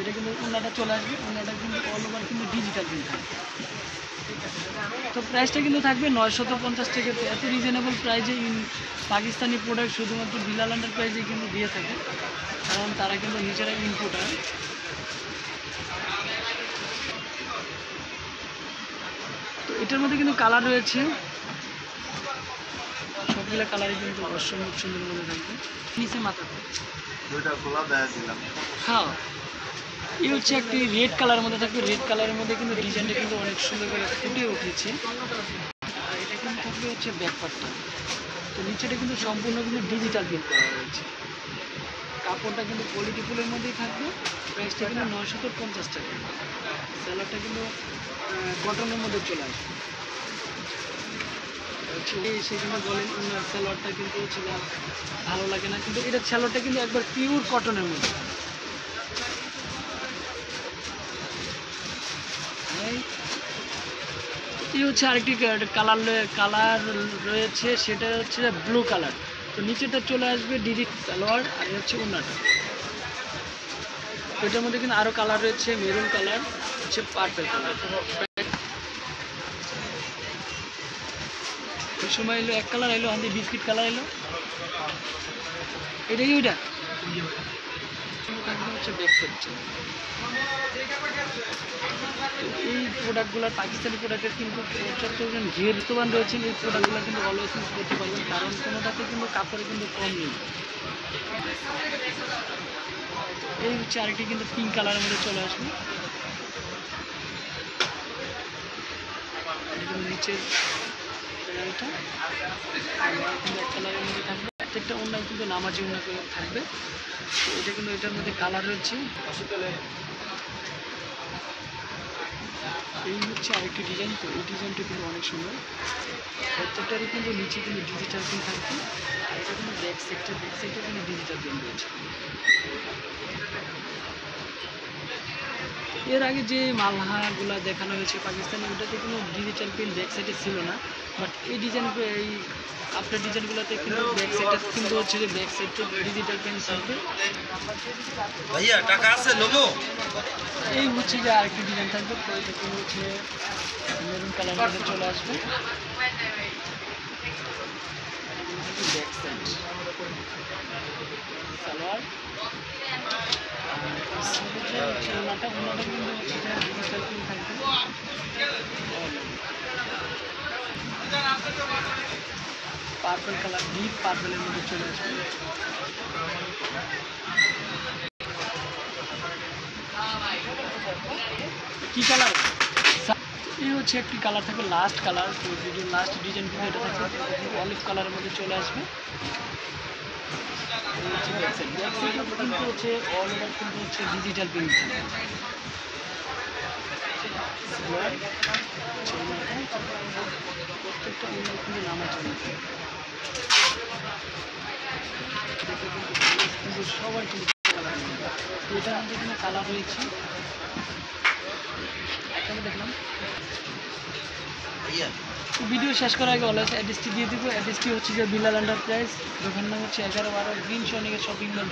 এটা কিন্তু ওনাটা চলে আসবে, ওনাটা কিন্তু অল ওভার কিন্তু ডিজিটাল প্রিন্ট থাকবে। তো প্রাইসটা কিন্তু থাকবে 950 টাকা। এত রিজনেবল প্রাইসে পাকিস্তানি প্রোডাক্ট শুধুমাত্র বিলাল এন্টারপ্রাইজে কিন্তু দিয়ে থাকে, কারণ তারা কিন্তু নিজেরা ইম্পোর্টার। তো এটার মধ্যে কিন্তু কালার রয়েছে, সবগুলো কালারই কিন্তু অসম্ভব সুন্দর মধ্যে থাকবে। নিচে মাথাতে হ্যাঁ, এই হচ্ছে একটি রেড কালারের মধ্যে থাকবে। রেড কালারের মধ্যে কিন্তু ডিজাইনটা কিন্তু অনেক সুন্দর করে ফুটে উঠেছে। আর এটা কিন্তু থাকবে হচ্ছে ব্যাকপার্টটা। তো নিচেটা কিন্তু সম্পূর্ণ কিন্তু ডিজিটাল প্রিন্ট করা হয়েছে। কাপড়টা কিন্তু কোয়ালিটি ফুলের মধ্যেই থাকবে। প্রাইসটা কিন্তু 950 টাকা। স্যালোয়ারটা কিন্তু কটনের মধ্যে চলে আসবে। সেখানে বলেন স্যালোয়ারটা কিন্তু হচ্ছে ভালো লাগে না, কিন্তু এটা স্যালোয়ারটা কিন্তু একবার পিওর কটনের মধ্যে। এই হচ্ছে আরেকটি কালার রয়েছে, সেটা হচ্ছে ব্লু কালার। তো নিচেটা চলে আসবে ডিজিটাল সালোয়ার, আর হচ্ছে ওড়নাটা। এটার মধ্যে কিন্তু আরও কালার রয়েছে, মেরুন কালার, হচ্ছে পার্পল কালার। ওই সময় এলো এক কালার, এলো আমাদের বিস্কিট কালার এলো, এটাই ওইটা হচ্ছে ব্যাক সাইড। এই প্রোডাক্টগুলো পাকিস্তানি প্রোডাক্টের কিন্তু 75% যেহেতুবান রয়েছেন, এই প্রোডাক্টগুলো কিন্তু অলওয়েজ ইউজ করতে পারবেন, কারণ কোনোটাতে কিন্তু কাপড়ে কিন্তু কম নেই। এই হচ্ছে আরেকটি কিন্তু পিঙ্ক কালারের মধ্যে চলে আসবে। নিচের এটা কিন্তু এক কালারের মধ্যে থাকবে। প্রত্যেকটা ওড়নায় কিন্তু নামাজি ওড়না করে থাকবে। তো এটা কিন্তু এটার মধ্যে কালার রয়েছে। এই হচ্ছে আরেকটি ডিজাইন। তো এই ডিজাইনটা কিন্তু অনেক সুন্দর। প্রত্যেকটারই কিন্তু নিচে কিন্তু ডিজিটাল প্রিন্ট থাকবে, আর এটা কিন্তু ব্যাক সাইডটা কিন্তু ডিজিটাল প্রিন্ট রয়েছে। এর আগে যে মালহাগুলো দেখানো হয়েছে পাকিস্তানি, ওটাতে কোনো ডিজিটাল প্রিন্ট ব্যাক সাইডে ছিল না, বাট এই এই আপনার ডিজাইনগুলোতে কিন্তু ব্যাক সাইডটা কিন্তু হচ্ছে যে ব্যাক সাইডটা ডিজিটাল প্রিন্ট থাকবে। ভাইয়া টাকা আছে লোমো। এই হচ্ছে যে আরেকটি ডিজাইন থাকবে। তো এটা কিন্তু হচ্ছে মেরুন কালার মধ্যে চলে আসবে। ব্যাক সাইড সালোয়ার, ওনাটা কিন্তু হচ্ছে ডিজিটাল প্রিন্ট থাকবে। পার্পল কালার, ডিপ পার্পলের মধ্যে চলে আসবে। কি কালার? এই হচ্ছে একটি কালার থাকবে, লাস্ট কালার। তো লাস্ট ডিজাইন কিন্তু এটা থাকবে অলিভ কালারের মধ্যে চলে আসবে। কিন্তু হচ্ছে অল ওভার কিন্তু হচ্ছে ডিজিটাল প্রিন্ট থাকবে। প্রত্যেকটা ওড়না কিন্তু নামার জন্য কিন্তু সবার কিন্তু কালার। তো এটার মধ্যে কিন্তু কালার রয়েছে। একটা দেখলাম। ভিডিও শেষ করার আগে অলওয়েজ অ্যাড্রেসটি দিয়ে দিব। অ্যাড্রেসটি হচ্ছে যে বিলাল এন্টারপ্রাইজ, দোকান নাম হচ্ছে 11-12 গ্রিন সনিকের শপিং মল।